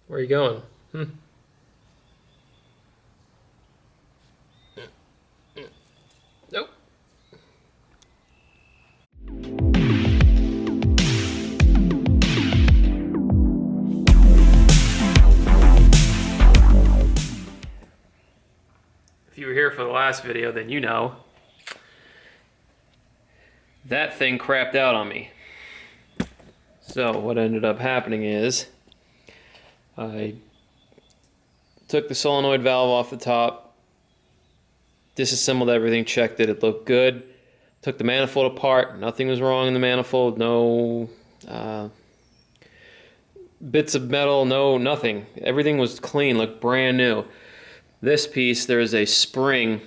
Where are you going? Nope. If you were here for the last video, then you know that thing crapped out on me. So what ended up happening is I took the solenoid valve off the top, disassembled everything, checked it looked good, took the manifold apart, nothing was wrong in the manifold, no bits of metal, nothing. Everything was clean, looked brand new. This piece, there is a spring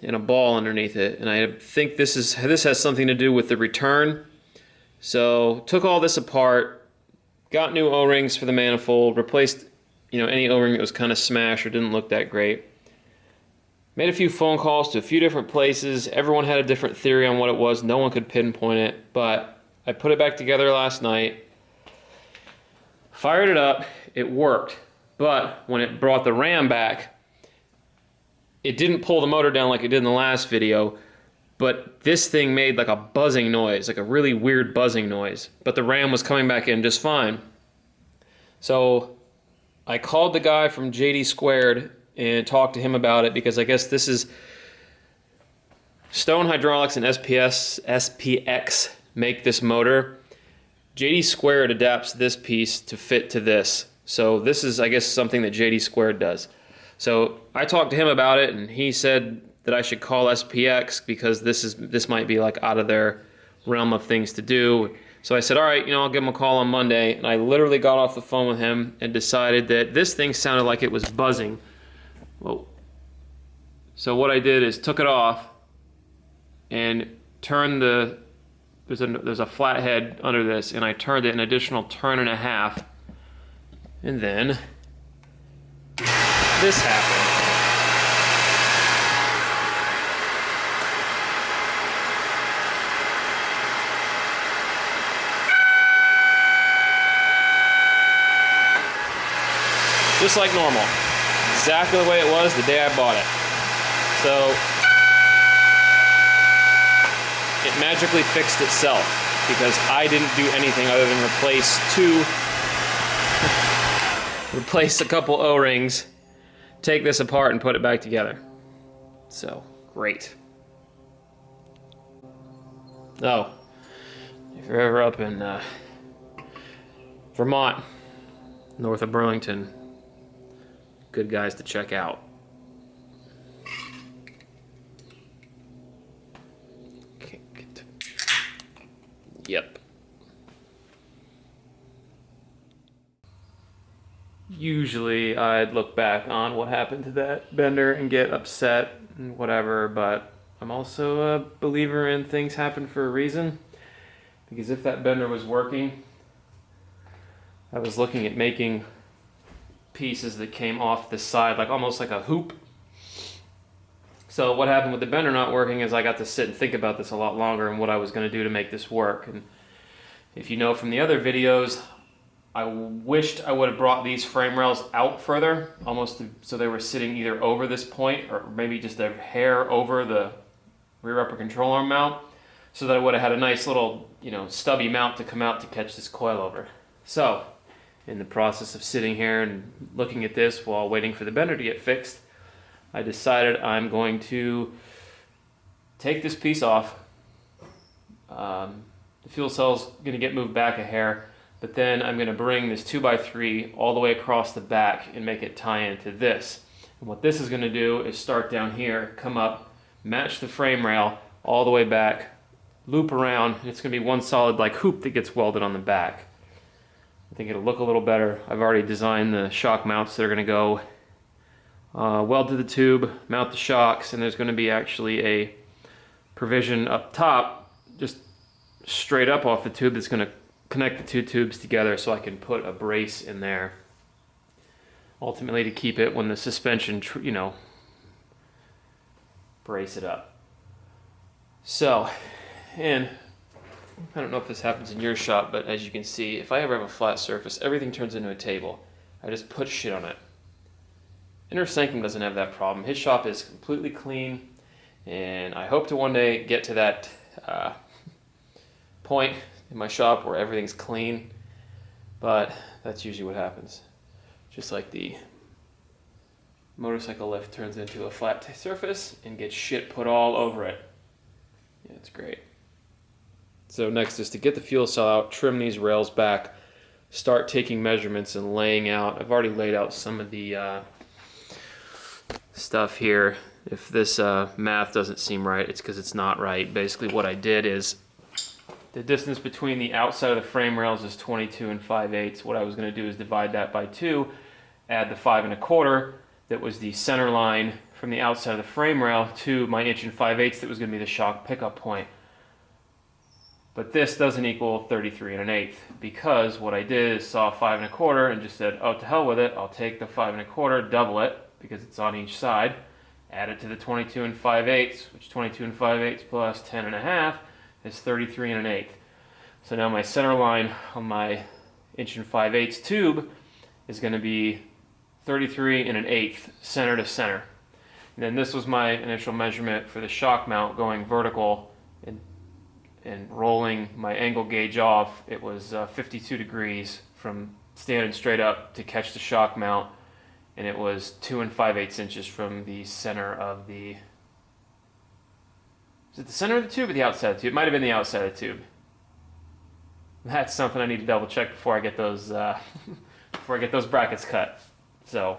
and a ball underneath it, and I think this has something to do with the return. So took all this apart, got new O-rings for the manifold, replaced any O-ring that was kind of smashed or didn't look that great. Made a few phone calls to a few different places. Everyone had a different theory on what it was. No one could pinpoint it, but I put it back together last night, fired it up, it worked. But when it brought the ram back, it didn't pull the motor down like it did in the last video, but this thing made like a buzzing noise, like a really weird buzzing noise. But the ram was coming back in just fine. So I called the guy from JD Squared and talked to him about it, because I guess this is Stone Hydraulics and SPX make this motor. JD Squared adapts this piece to fit to this. So this is, I guess, something that JD Squared does. So I talked to him about it, and he said that I should call SPX because this might be like out of their realm of things to do. So I said, all right, I'll give him a call on Monday. And I literally got off the phone with him and decided that this thing sounded like it was buzzing. Whoa. So what I did is took it off and turned there's a flat head under this, and I turned it an additional turn and a half. And then this happened. Just like normal. Exactly the way it was the day I bought it. So it magically fixed itself because I didn't do anything other than replace a couple O-rings, take this apart and put it back together. So, great. Oh, if you're ever up in Vermont, north of Burlington, good guys to check out. Yep. Usually I'd look back on what happened to that bender and get upset and whatever, but I'm also a believer in things happen for a reason. Because if that bender was working, I was looking at making pieces that came off the side, like almost like a hoop. So what happened with the bender not working is I got to sit and think about this a lot longer and what I was going to do to make this work. And if you know from the other videos, I wished I would have brought these frame rails out further, almost so they were sitting either over this point or maybe just a hair over the rear upper control arm mount, so that I would have had a nice little, stubby mount to come out to catch this coil over. So, in the process of sitting here and looking at this while waiting for the bender to get fixed, I decided I'm going to take this piece off. The fuel cell's going to get moved back a hair, but then I'm going to bring this 2x3 all the way across the back and make it tie into this. And what this is going to do is start down here, come up, match the frame rail all the way back, loop around, and it's going to be one solid like hoop that gets welded on the back. I think it'll look a little better. I've already designed the shock mounts that are going to go weld to the tube, mount the shocks, and there's going to be actually a provision up top, just straight up off the tube, that's going to connect the two tubes together so I can put a brace in there. Ultimately to keep it when the suspension, brace it up. So, and I don't know if this happens in your shop, but as you can see, if I ever have a flat surface, everything turns into a table. I just put shit on it. Inner Sanctum doesn't have that problem. His shop is completely clean, and I hope to one day get to that point in my shop where everything's clean, but that's usually what happens. Just like the motorcycle lift turns into a flat surface and gets shit put all over it. Yeah, it's great. So next is to get the fuel cell out, trim these rails back, start taking measurements and laying out. I've already laid out some of the stuff here. If this math doesn't seem right, it's because it's not right. Basically what I did is the distance between the outside of the frame rails is 22 and 5/8. What I was going to do is divide that by 2, add the 5 1/4 that was the center line from the outside of the frame rail to my 1 5/8 that was going to be the shock pickup point. But this doesn't equal 33 1/8 because what I did is saw 5 1/4 and just said, oh, to hell with it, I'll take the 5 1/4, double it because it's on each side, add it to the 22 and 5/8, which 22 and 5/8 plus 10 1/2 is 33 1/8. So now my center line on my 1 5/8 tube is going to be 33 1/8 center to center. And then this was my initial measurement for the shock mount going vertical and rolling my angle gauge off. It was 52 degrees from standing straight up to catch the shock mount, and it was 2 5/8 inches from the center of the... Is it the center of the tube or the outside of the tube? It might have been the outside of the tube. That's something I need to double check before I get those before I get those brackets cut. So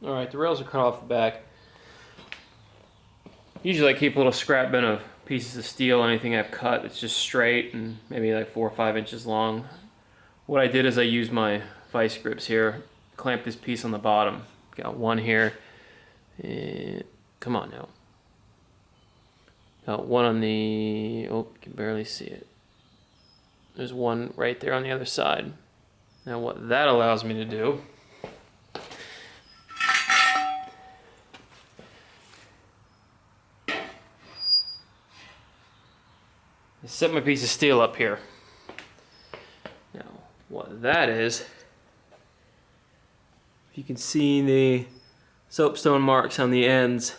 alright, the rails are cut off the back. Usually I keep a little scrap bin of pieces of steel, anything I've cut that's just straight and maybe like 4 or 5 inches long. What I did is I used my vice grips here, clamp this piece on the bottom. Got one here, and come on now. Got one on the, oh, you can barely see it. There's one right there on the other side. Now what that allows me to do is set my piece of steel up here. Now what that is, if you can see the soapstone marks on the ends,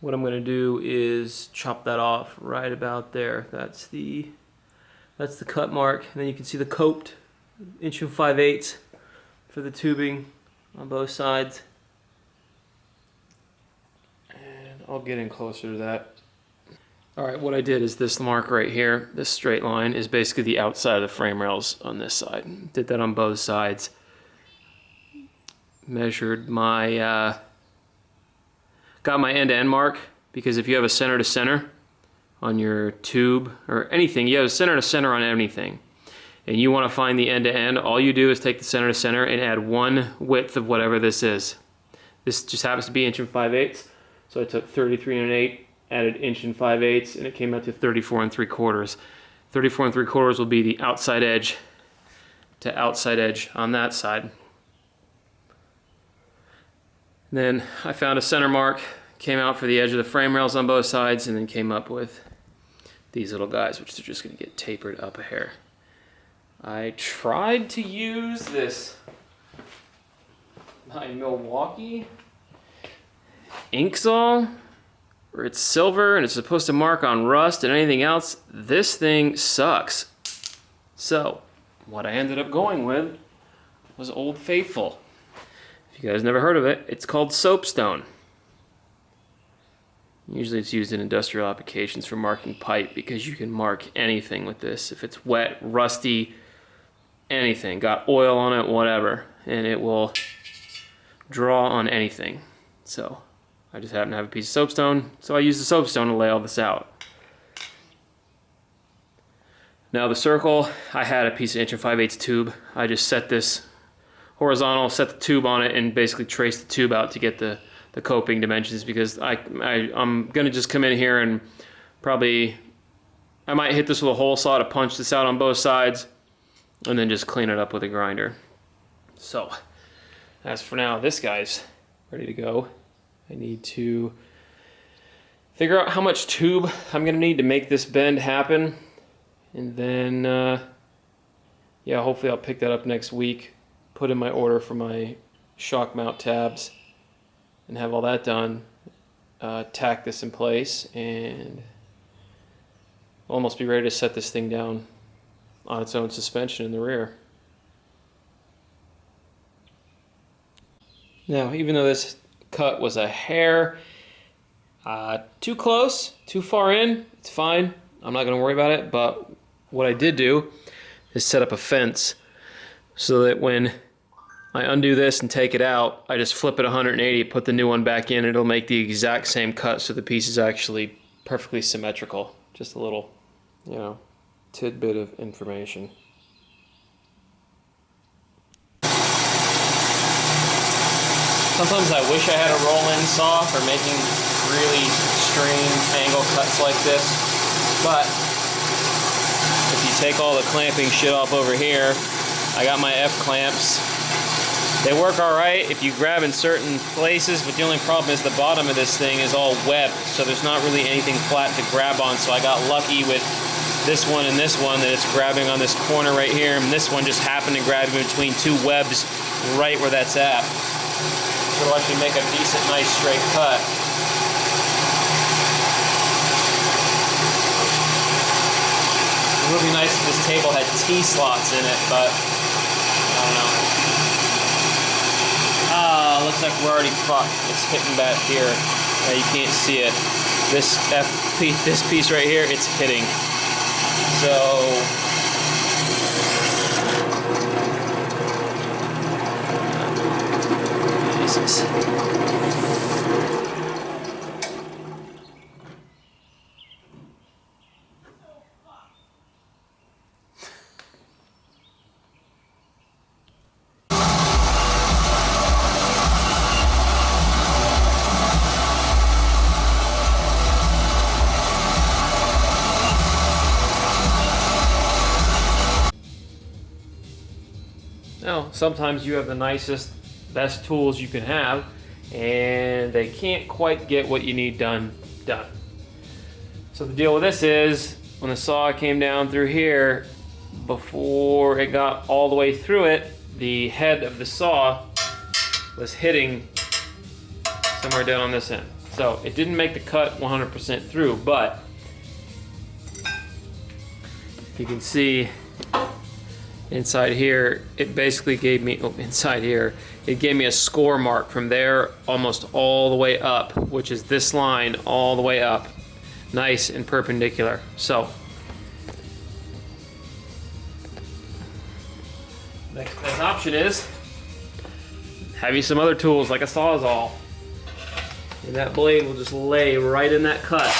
what I'm going to do is chop that off right about there. That's the cut mark, and then you can see the coped 1 5/8 for the tubing on both sides. And I'll get in closer to that. Alright, what I did is this mark right here, this straight line, is basically the outside of the frame rails on this side. Did that on both sides. Measured my, got my end-to-end mark, because if you have a center to center on your tube or anything, you have a center to center on anything, and you want to find the end to end, all you do is take the center to center and add 1 width of whatever this is. This just happens to be 1 5/8, so I took 33 1/8, added 1 5/8, and it came out to 34 3/4. 34 3/4 will be the outside edge to outside edge on that side. Then I found a center mark, came out for the edge of the frame rails on both sides, and then came up with these little guys, which are just going to get tapered up a hair. I tried to use this my Milwaukee ink saw, where it's silver and it's supposed to mark on rust and anything else. This thing sucks. So what I ended up going with was Old Faithful. If you guys never heard of it, it's called soapstone. Usually it's used in industrial applications for marking pipe because you can mark anything with this. If it's wet, rusty, anything, got oil on it, whatever, and it will draw on anything. So I just happen to have a piece of soapstone, so I use the soapstone to lay all this out. Now the circle, I had a piece of 1.5" tube. I just set this horizontal, set the tube on it, and basically trace the tube out to get the coping dimensions, because I'm gonna just come in here and probably, I might hit this with a hole saw to punch this out on both sides and then just clean it up with a grinder. So as for now, this guy's ready to go. I need to figure out how much tube I'm gonna need to make this bend happen, and then yeah, hopefully I'll pick that up next week, put in my order for my shock mount tabs, and have all that done, tack this in place, and almost be ready to set this thing down on its own suspension in the rear. Now, even though this cut was a hair too close, too far in, it's fine. I'm not going to worry about it, but what I did do is set up a fence so that when I undo this and take it out, I just flip it 180, put the new one back in, and it'll make the exact same cut, so the piece is actually perfectly symmetrical. Just a little, you know, tidbit of information. Sometimes I wish I had a roll-in saw for making really extreme angle cuts like this, but if you take all the clamping shit off over here, I got my F-clamps. They work alright if you grab in certain places, but the only problem is the bottom of this thing is all webbed, so there's not really anything flat to grab on. So I got lucky with this one and this one that it's grabbing on this corner right here, and this one just happened to grab in between two webs right where that's at. So it'll actually make a decent, nice straight cut. It would be nice if this table had T-slots in it, but I don't know. Looks like we're already fucked. It's hitting back here. You can't see it. This piece right here, it's hitting. So Jesus. Now, sometimes you have the nicest, best tools you can have, and they can't quite get what you need done. So the deal with this is, when the saw came down through here, before it got all the way through it, the head of the saw was hitting somewhere down on this end. So it didn't make the cut 100% through, but you can see inside here, it basically gave me, it gave me a score mark from there almost all the way up, which is this line all the way up, nice and perpendicular. So next best option is have you some other tools like a Sawzall, and that blade will just lay right in that cut.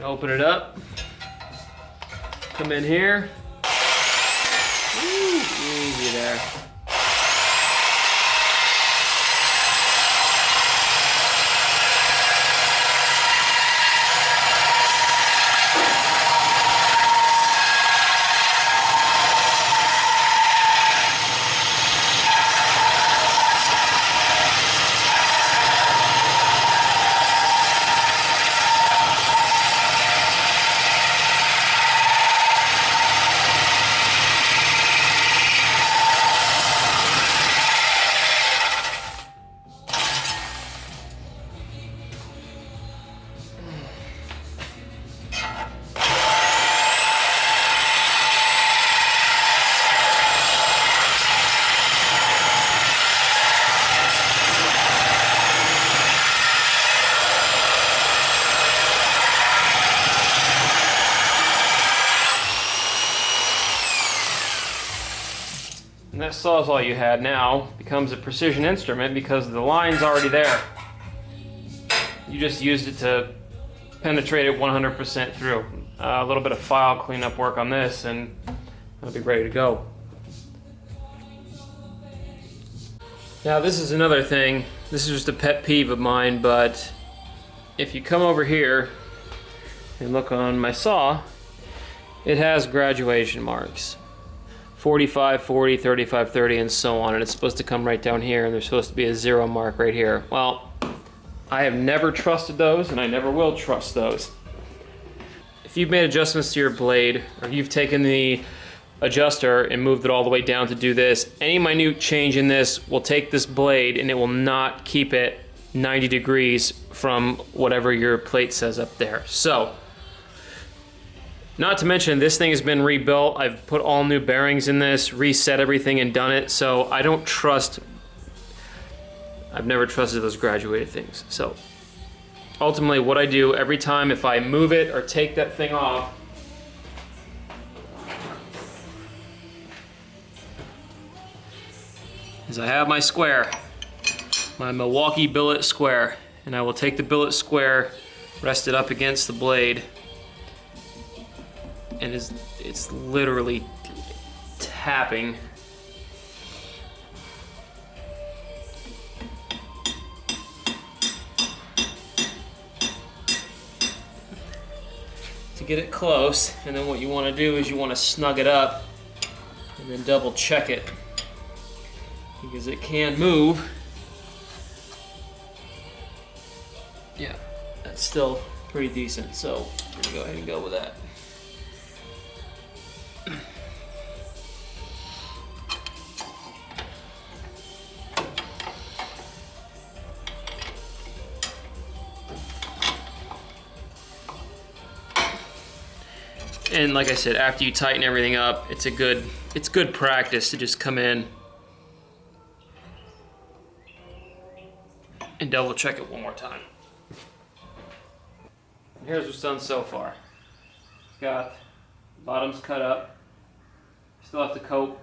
Open it up, come in here. Woo, easy there. that sawzall you had now becomes a precision instrument because the line's already there. You just used it to penetrate it 100% through. A little bit of file cleanup work on this and it'll be ready to go. Now this is another thing, this is just a pet peeve of mine, but if you come over here and look on my saw, it has graduation marks. 45, 40, 35, 30, and so on, and it's supposed to come right down here, and there's supposed to be a 0 mark right here. Well, I have never trusted those, and I never will trust those. If you've made adjustments to your blade, or you've taken the adjuster and moved it all the way down to do this, any minute change in this will take this blade and it will not keep it 90 degrees from whatever your plate says up there. So, not to mention this thing has been rebuilt. I've put all new bearings in this, reset everything and done it, so I don't trust, I've never trusted those graduated things. So ultimately what I do every time if I move it or take that thing off, is I have my square, my Milwaukee billet square, and I will take the billet square, rest it up against the blade, and it's literally tapping. To get it close, and then what you want to do is you want to snug it up and then double check it because it can move. Yeah, that's still pretty decent, so we're gonna go ahead and go with that. And like I said, after you tighten everything up, it's good practice to just come in and double check it one more time. And here's what's done so far. Got bottoms cut up. Still have to coat,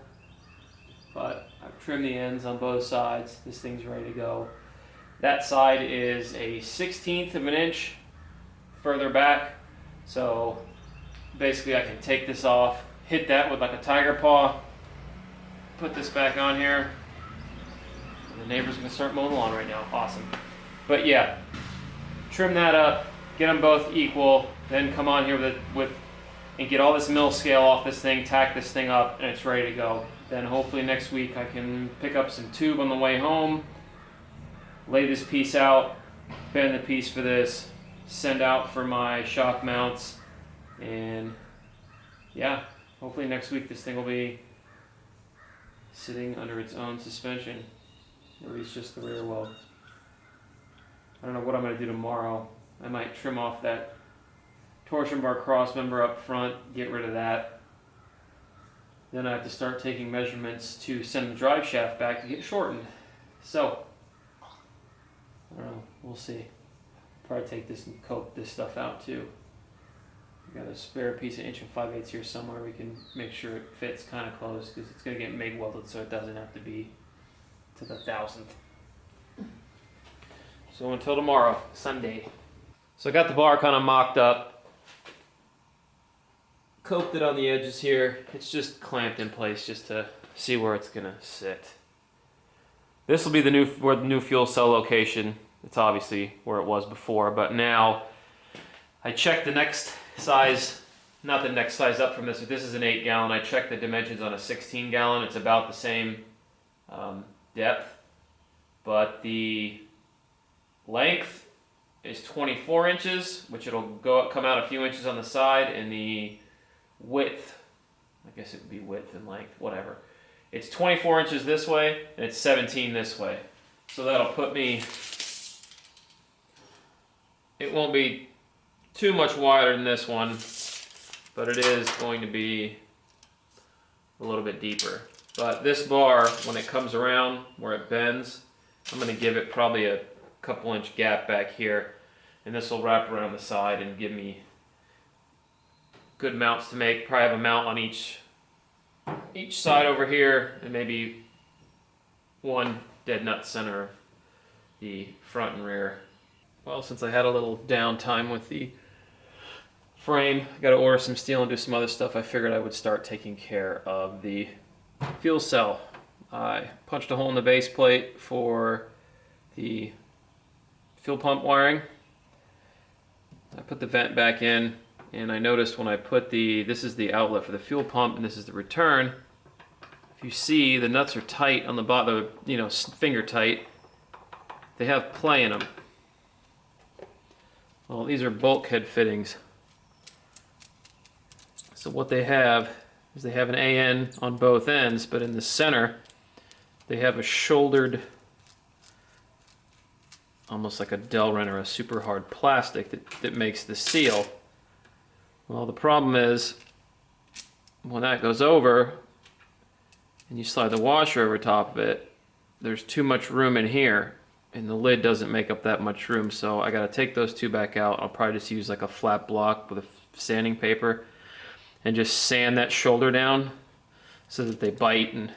but I've trimmed the ends on both sides. This thing's ready to go. That side is a 1/16 of an inch further back, so basically I can take this off, hit that with like a tiger paw, put this back on here, and the neighbor's gonna start mowing the lawn right now. Awesome. But yeah, trim that up, get them both equal, then come on here and get all this mill scale off this thing, tack this thing up, and it's ready to go. Then hopefully next week I can pick up some tube on the way home, lay this piece out, bend the piece for this, send out for my shock mounts, and yeah, hopefully next week this thing will be sitting under its own suspension, at least just the rear wheel. I don't know what I'm going to do tomorrow. I might trim off that torsion bar cross member up front, get rid of that. Then I have to start taking measurements to send the drive shaft back to get shortened. So, I don't know, we'll see. Probably take this and coat this stuff out too. Got a spare piece of 1 5/8 here somewhere. We can make sure it fits kind of close because it's going to get MIG welded so it doesn't have to be to the 1,000th. So until tomorrow, Sunday. So I got the bar kind of mocked up, coped it on the edges here. It's just clamped in place just to see where it's going to sit. This will be where the new fuel cell location. It's obviously where it was before, but now I checked the next size, not the next size up from this, but this is an 8 gallon. I checked the dimensions on a 16 gallon. It's about the same depth, but the length is 24 inches, which it'll come out a few inches on the side, and the width, I guess it would be width and length, whatever. It's 24 inches this way, and it's 17 this way. So that'll put me, it won't be too much wider than this one, but it is going to be a little bit deeper. But this bar, when it comes around where it bends, I'm going to give it probably a couple inch gap back here, and this will wrap around the side and give me good mounts to make. Probably have a mount on each each side over here, and maybe one dead nut center, the front and rear. Well, since I had a little downtime with the frame, I got to order some steel and do some other stuff, I figured I would start taking care of the fuel cell. I punched a hole in the base plate for the fuel pump wiring. I put the vent back in, and I noticed when I put this is the outlet for the fuel pump and this is the return. If you see, the nuts are tight on the bottom, you know, finger tight. They have play in them. Well, these are bulkhead fittings. So what they have is they have an AN on both ends, but in the center they have a shouldered, almost like a Delrin or a super hard plastic that makes the seal. Well, the problem is when that goes over and you slide the washer over top of it, there's too much room in here and the lid doesn't make up that much room, so I gotta take those two back out. I'll probably just use like a flat block with a sanding paper and just sand that shoulder down so that they bite and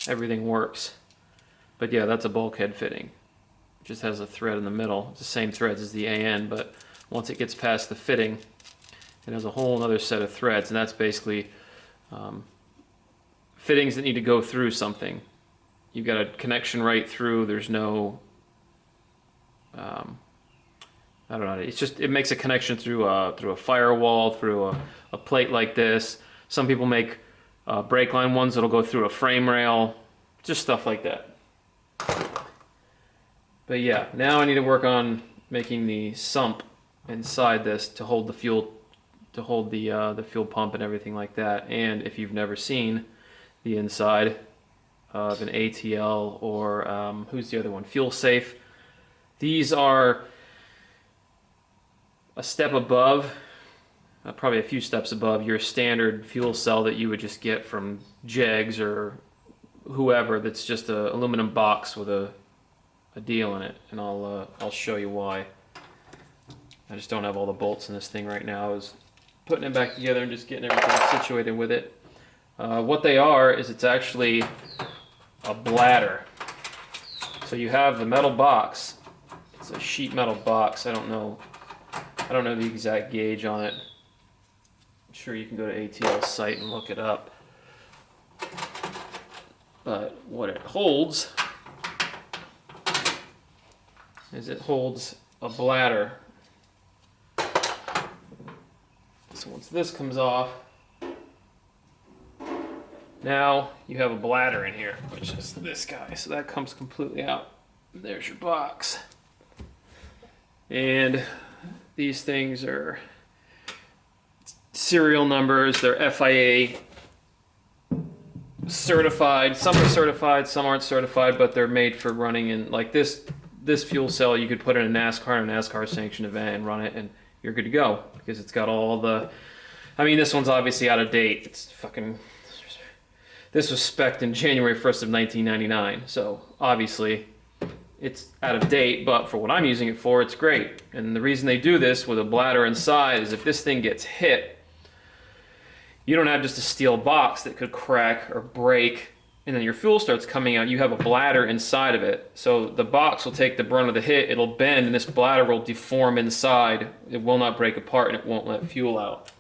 everything works. But yeah, that's a bulkhead fitting. It just has a thread in the middle. It's the same threads as the AN, but once it gets past the fitting, it has a whole other set of threads, and that's basically fittings that need to go through something. You've got a connection right through. There's no, I don't know. It's just, it makes a connection through a firewall, through a plate like this. Some people make brake line ones that'll go through a frame rail, just stuff like that. But yeah, now I need to work on making the sump inside this to hold the fuel, to hold the fuel pump and everything like that. And if you've never seen the inside of an ATL or who's the other one, Fuel Safe, these are a step above, probably a few steps above your standard fuel cell that you would just get from JEGS or whoever. That's just an aluminum box with a deal in it, and I'll show you why. I just don't have all the bolts in this thing right now. I was putting it back together and just getting everything situated with it. What they are is it's actually a bladder. So you have the metal box. It's a sheet metal box. I don't know the exact gauge on it. I'm sure you can go to ATL's site and look it up. But what it holds is it holds a bladder. So once this comes off, now you have a bladder in here, which is this guy. So that comes completely out. There's your box. And these things are serial numbers. They're FIA certified. Some are certified, some aren't certified, but they're made for running in, like this fuel cell you could put in a NASCAR sanctioned event and run it, and you're good to go because it's got all the, I mean, this one's obviously out of date. It's fucking, this was spec'd in January 1st of 1999, so obviously it's out of date, but for what I'm using it for, it's great. And the reason they do this with a bladder inside is if this thing gets hit, you don't have just a steel box that could crack or break and then your fuel starts coming out. You have a bladder inside of it. So the box will take the brunt of the hit, it'll bend, and this bladder will deform inside. It will not break apart and it won't let fuel out.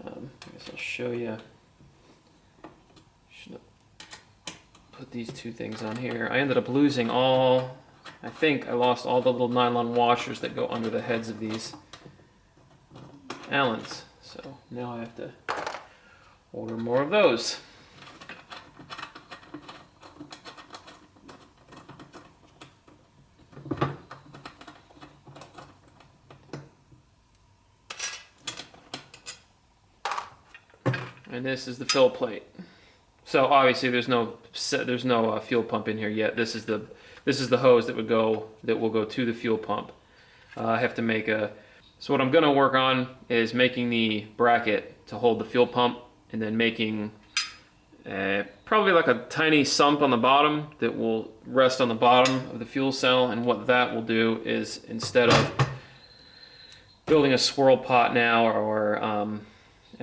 I guess I'll show you. Should put these two things on here. I ended up losing all, I think I lost all the little nylon washers that go under the heads of these Allens. So now I have to order more of those. And this is the fill plate. So obviously there's no fuel pump in here yet. This is the hose that will go to the fuel pump. I have to make a. So what I'm going to work on is making the bracket to hold the fuel pump, and then making probably like a tiny sump on the bottom that will rest on the bottom of the fuel cell. And what that will do is, instead of building a swirl pot now or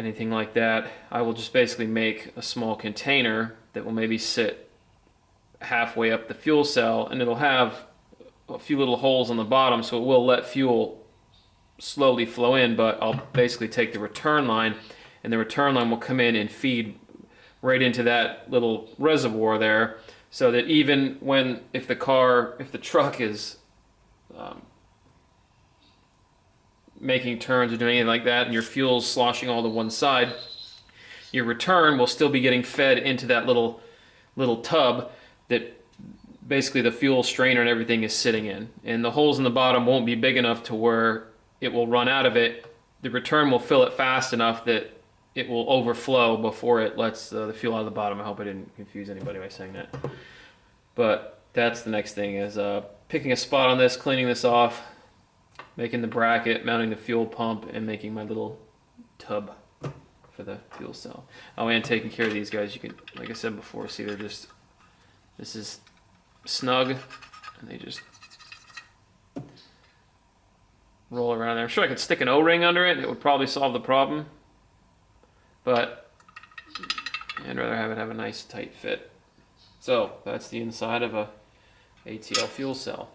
anything like that, I will just basically make a small container that will maybe sit halfway up the fuel cell, and it'll have a few little holes on the bottom, so it will let fuel slowly flow in, but I'll basically take the return line, and the return line will come in and feed right into that little reservoir there, so that even when, if the truck is making turns or doing anything like that, and your fuel's sloshing all to one side, your return will still be getting fed into that little tub that basically the fuel strainer and everything is sitting in. And the holes in the bottom won't be big enough to where it will run out of it. The return will fill it fast enough that it will overflow before it lets the fuel out of the bottom. I hope I didn't confuse anybody by saying that. But that's the next thing, is picking a spot on this, cleaning this off, making the bracket, mounting the fuel pump, and making my little tub for the fuel cell. Oh, and taking care of these guys. You can, like I said before, see they're just, this is snug, and they just roll around there. I'm sure I could stick an O-ring under it. It would probably solve the problem, but I'd rather have it have a nice tight fit. So that's the inside of a ATL fuel cell.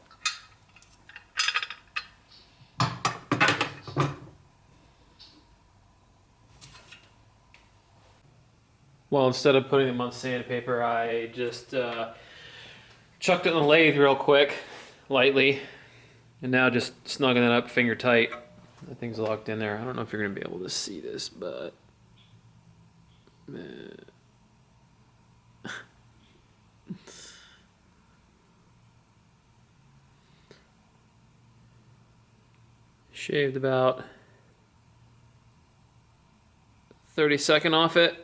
Well, instead of putting them on sandpaper, I just chucked it in the lathe real quick, lightly, and now just snugging it up finger tight. That thing's locked in there. I don't know if you're going to be able to see this, but shaved about 30-second off it.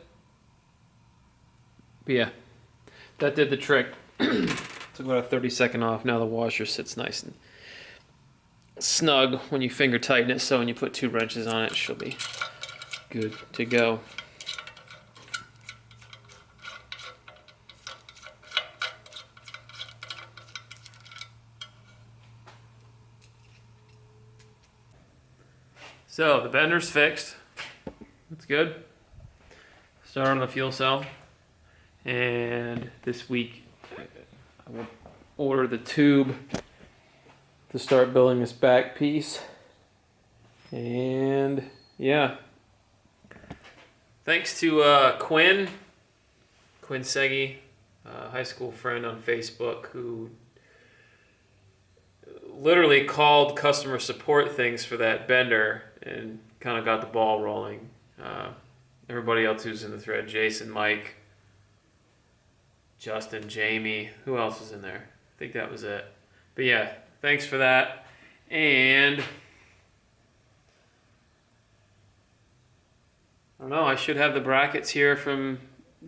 But yeah, that did the trick. Took about a 30-second off. Now the washer sits nice and snug when you finger tighten it, so when you put 2 wrenches on it, she'll be good to go. So the bender's fixed. That's good. Start on the fuel cell. And this week I will order the tube to start building this back piece. And yeah, thanks to Quinn Seggy, a high school friend on Facebook, who literally called customer support things for that bender and kind of got the ball rolling. Everybody else who's in the thread, Jason, Mike, Justin, Jamie, who else is in there? I think that was it. But yeah, thanks for that. And I don't know, I should have the brackets here from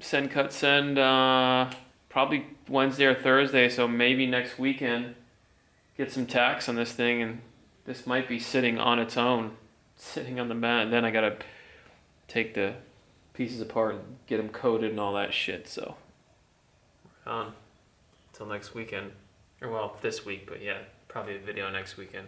Send Cut Send probably Wednesday or Thursday, so maybe next weekend get some tacks on this thing, and this might be sitting on its own, sitting on the mat. Then I gotta take the pieces apart and get them coated and all that shit, so on until next weekend, or well, this week, but yeah, probably a video next weekend.